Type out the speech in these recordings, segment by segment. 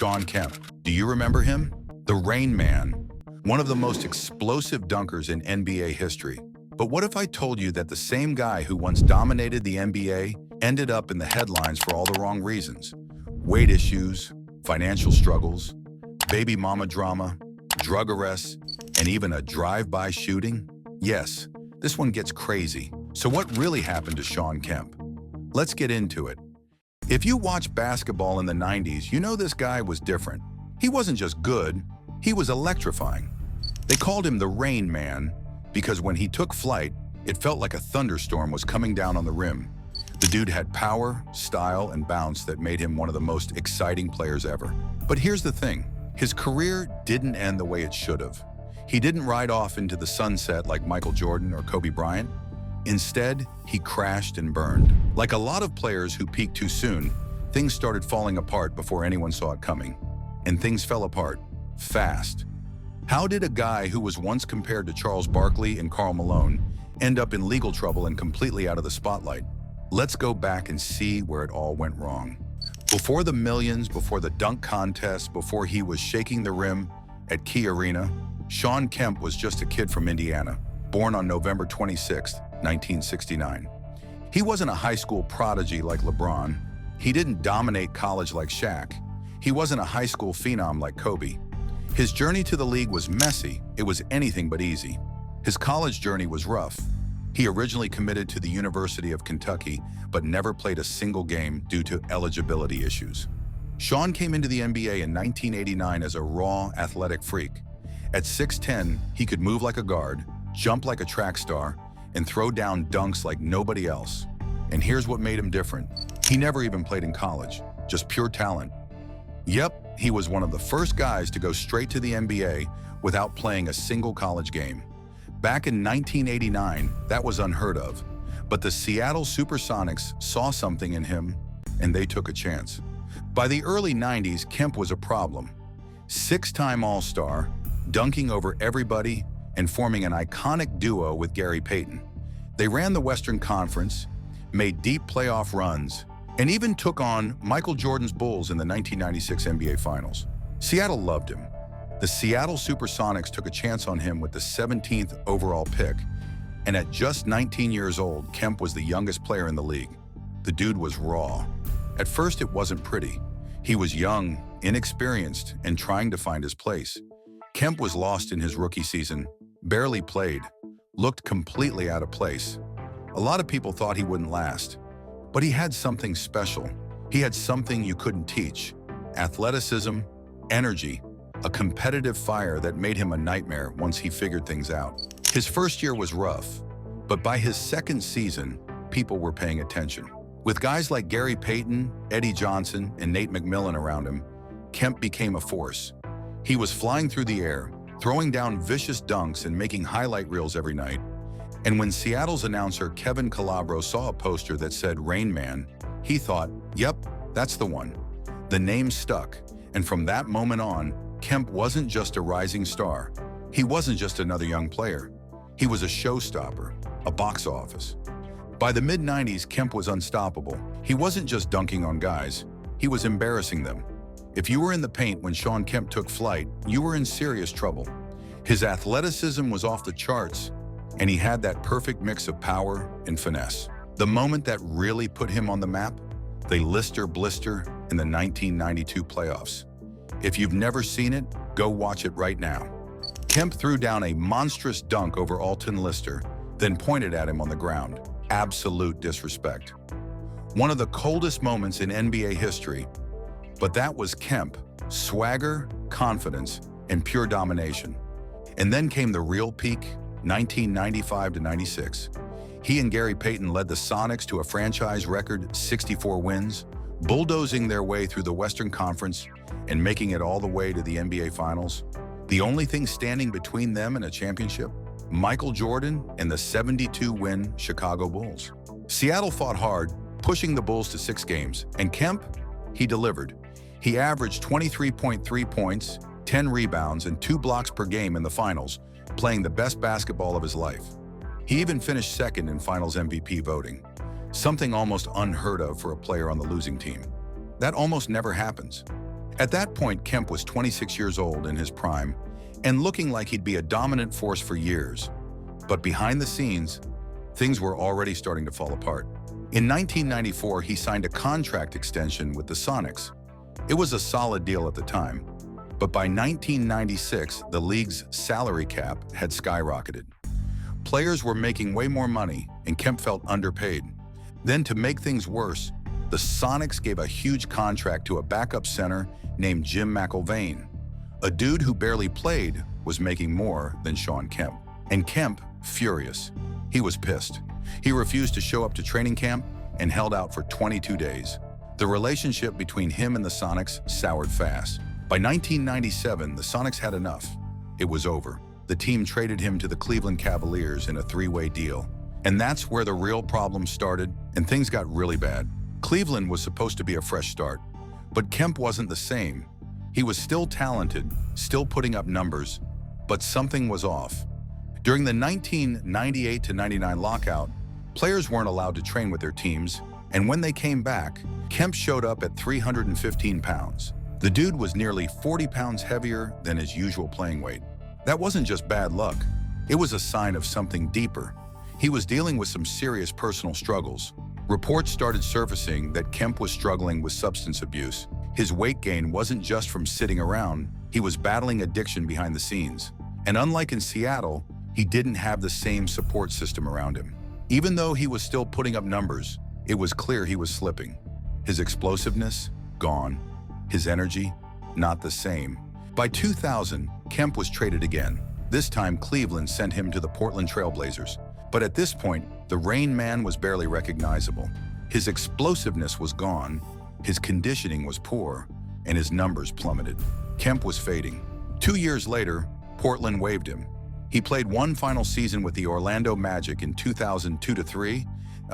Shawn Kemp. Do you remember him? The Rain Man, one of the most explosive dunkers in NBA history. But what if I told you that the same guy who once dominated the NBA ended up in the headlines for all the wrong reasons? Weight issues, financial struggles, baby mama drama, drug arrests, and even a drive-by shooting? Yes, this one gets crazy. So what really happened to Shawn Kemp? Let's get into it. If you watched basketball in the 90s, you know this guy was different. He wasn't just good, he was electrifying. They called him the Rain Man because when he took flight, it felt like a thunderstorm was coming down on the rim. The dude had power, style, and bounce that made him one of the most exciting players ever. But here's the thing, his career didn't end the way it should have. He didn't ride off into the sunset like Michael Jordan or Kobe Bryant. Instead, he crashed and burned. Like a lot of players who peaked too soon, things started falling apart before anyone saw it coming. And things fell apart, fast. How did a guy who was once compared to Charles Barkley and Karl Malone end up in legal trouble and completely out of the spotlight? Let's go back and see where it all went wrong. Before the millions, before the dunk contest, before he was shaking the rim at Key Arena, Shawn Kemp was just a kid from Indiana, born on November 26, 1969. He wasn't a high school prodigy like LeBron. He didn't dominate college like Shaq. He wasn't a high school phenom like Kobe. His journey to the league was messy. It was anything but easy. His college journey was rough. He originally committed to the University of Kentucky, but never played a single game due to eligibility issues. Shawn came into the NBA in 1989 as a raw, athletic freak. At 6'10", he could move like a guard, jump like a track star, and throw down dunks like nobody else. And here's what made him different. He never even played in college, just pure talent. Yep, he was one of the first guys to go straight to the NBA without playing a single college game. Back in 1989, that was unheard of. But the Seattle Supersonics saw something in him, and they took a chance. By the early 90s, Kemp was a problem. Six-time All-Star, dunking over everybody, and forming an iconic duo with Gary Payton. They ran the Western Conference, made deep playoff runs, and even took on Michael Jordan's Bulls in the 1996 NBA Finals. Seattle loved him. The Seattle Supersonics took a chance on him with the 17th overall pick, and at just 19 years old, Kemp was the youngest player in the league. The dude was raw. At first, it wasn't pretty. He was young, inexperienced, and trying to find his place. Kemp was lost in his rookie season, barely played, looked completely out of place. A lot of people thought he wouldn't last, but he had something special. He had something you couldn't teach: athleticism, energy, a competitive fire that made him a nightmare once he figured things out. His first year was rough, but by his second season, people were paying attention. With guys like Gary Payton, Eddie Johnson, and Nate McMillan around him, Kemp became a force. He was flying through the air, throwing down vicious dunks and making highlight reels every night. And when Seattle's announcer Kevin Calabro saw a poster that said Rain Man, he thought, yep, that's the one. The name stuck, and from that moment on, Kemp wasn't just a rising star. He wasn't just another young player. He was a showstopper, a box office. By the mid-90s, Kemp was unstoppable. He wasn't just dunking on guys, he was embarrassing them. If you were in the paint when Shawn Kemp took flight, you were in serious trouble. His athleticism was off the charts, and he had that perfect mix of power and finesse. The moment that really put him on the map, the Lister Blister in the 1992 playoffs. If you've never seen it, go watch it right now. Kemp threw down a monstrous dunk over Alton Lister, then pointed at him on the ground. Absolute disrespect. One of the coldest moments in NBA history. But that was Kemp, swagger, confidence, and pure domination. And then came the real peak, 1995 to 96. He and Gary Payton led the Sonics to a franchise record 64 wins, bulldozing their way through the Western Conference and making it all the way to the NBA Finals. The only thing standing between them and a championship? Michael Jordan and the 72-win Chicago Bulls. Seattle fought hard, pushing the Bulls to 6 games, and Kemp, he delivered. He averaged 23.3 points, 10 rebounds, and 2 blocks per game in the finals, playing the best basketball of his life. He even finished second in finals MVP voting, something almost unheard of for a player on the losing team. That almost never happens. At that point, Kemp was 26 years old in his prime and looking like he'd be a dominant force for years. But behind the scenes, things were already starting to fall apart. In 1994, he signed a contract extension with the Sonics. It was a solid deal at the time, but by 1996, the league's salary cap had skyrocketed. Players were making way more money, and Kemp felt underpaid. Then, to make things worse, the Sonics gave a huge contract to a backup center named Jim McIlvaine. A dude who barely played was making more than Shawn Kemp. And Kemp, furious. He was pissed. He refused to show up to training camp and held out for 22 days. The relationship between him and the Sonics soured fast. By 1997, the Sonics had enough. It was over. The team traded him to the Cleveland Cavaliers in a three-way deal. And that's where the real problems started, and things got really bad. Cleveland was supposed to be a fresh start, but Kemp wasn't the same. He was still talented, still putting up numbers, but something was off. During the 1998-99 lockout, players weren't allowed to train with their teams, and when they came back, Kemp showed up at 315 pounds. The dude was nearly 40 pounds heavier than his usual playing weight. That wasn't just bad luck. It was a sign of something deeper. He was dealing with some serious personal struggles. Reports started surfacing that Kemp was struggling with substance abuse. His weight gain wasn't just from sitting around, he was battling addiction behind the scenes. And unlike in Seattle, he didn't have the same support system around him. Even though he was still putting up numbers, it was clear he was slipping. His explosiveness, gone. His energy, not the same. By 2000, Kemp was traded again. This time, Cleveland sent him to the Portland Trail Blazers. But at this point, the Rain Man was barely recognizable. His explosiveness was gone, his conditioning was poor, and his numbers plummeted. Kemp was fading. 2 years later, Portland waived him. He played one final season with the Orlando Magic in 2002-03,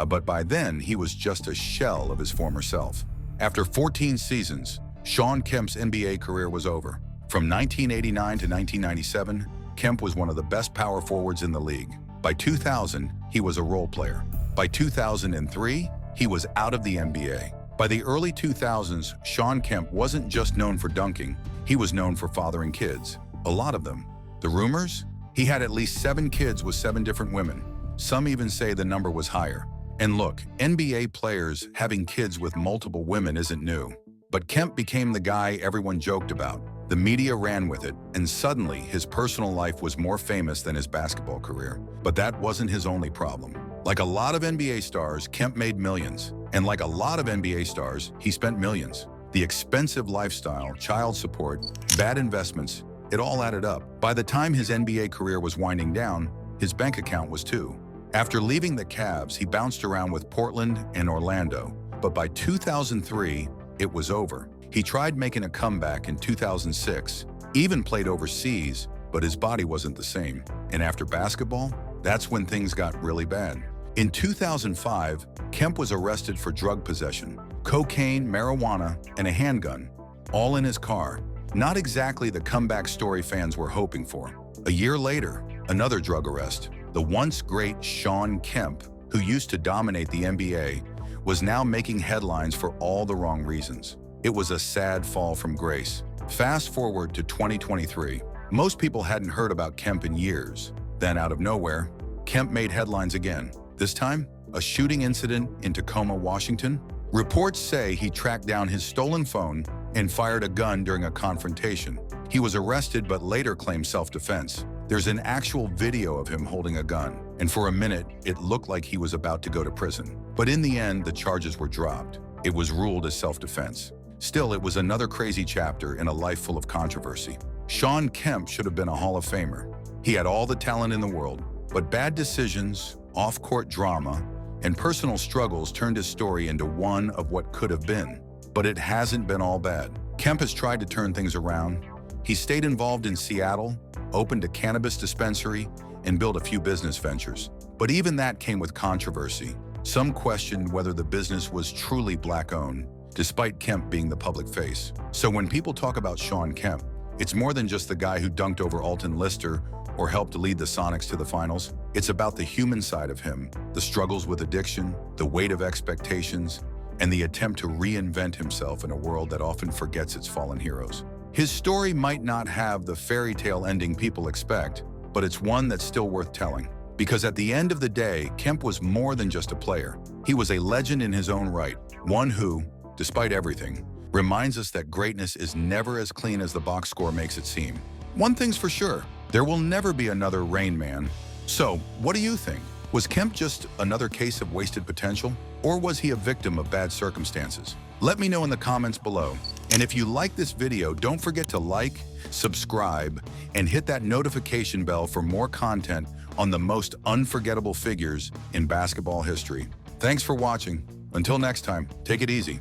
but by then he was just a shell of his former self. After 14 seasons, Shawn Kemp's NBA career was over. From 1989 to 1997, Kemp was one of the best power forwards in the league. By 2000, he was a role player. By 2003, he was out of the NBA. By the early 2000s, Shawn Kemp wasn't just known for dunking, he was known for fathering kids. A lot of them. The rumors? He had at least 7 kids with 7 different women. Some even say the number was higher. And look, NBA players having kids with multiple women isn't new. But Kemp became the guy everyone joked about. The media ran with it, and suddenly his personal life was more famous than his basketball career. But that wasn't his only problem. Like a lot of NBA stars, Kemp made millions. And like a lot of NBA stars, he spent millions. The expensive lifestyle, child support, bad investments, it all added up. By the time his NBA career was winding down, his bank account was too. After leaving the Cavs, he bounced around with Portland and Orlando. But by 2003, it was over. He tried making a comeback in 2006, even played overseas, but his body wasn't the same. And after basketball, that's when things got really bad. In 2005, Kemp was arrested for drug possession, cocaine, marijuana, and a handgun, all in his car. Not exactly the comeback story fans were hoping for. A year later, another drug arrest. The once great Shawn Kemp, who used to dominate the NBA, was now making headlines for all the wrong reasons. It was a sad fall from grace. Fast forward to 2023. Most people hadn't heard about Kemp in years. Then out of nowhere, Kemp made headlines again. This time, a shooting incident in Tacoma, Washington. Reports say he tracked down his stolen phone and fired a gun during a confrontation. He was arrested but later claimed self-defense. There's an actual video of him holding a gun, and for a minute, it looked like he was about to go to prison. But in the end, the charges were dropped. It was ruled as self-defense. Still, it was another crazy chapter in a life full of controversy. Shawn Kemp should have been a Hall of Famer. He had all the talent in the world, but bad decisions, off-court drama, and personal struggles turned his story into one of what could have been. But it hasn't been all bad. Kemp has tried to turn things around. He stayed involved in Seattle, opened a cannabis dispensary, and built a few business ventures. But even that came with controversy. Some questioned whether the business was truly Black-owned, despite Kemp being the public face. So when people talk about Shawn Kemp, it's more than just the guy who dunked over Alton Lister or helped lead the Sonics to the finals. It's about the human side of him, the struggles with addiction, the weight of expectations, and the attempt to reinvent himself in a world that often forgets its fallen heroes. His story might not have the fairy tale ending people expect, but it's one that's still worth telling. Because at the end of the day, Kemp was more than just a player. He was a legend in his own right, one who, despite everything, reminds us that greatness is never as clean as the box score makes it seem. One thing's for sure, there will never be another Rain Man. So, what do you think? Was Kemp just another case of wasted potential? Or was he a victim of bad circumstances? Let me know in the comments below. And if you like this video, don't forget to like, subscribe, and hit that notification bell for more content on the most unforgettable figures in basketball history. Thanks for watching. Until next time, take it easy.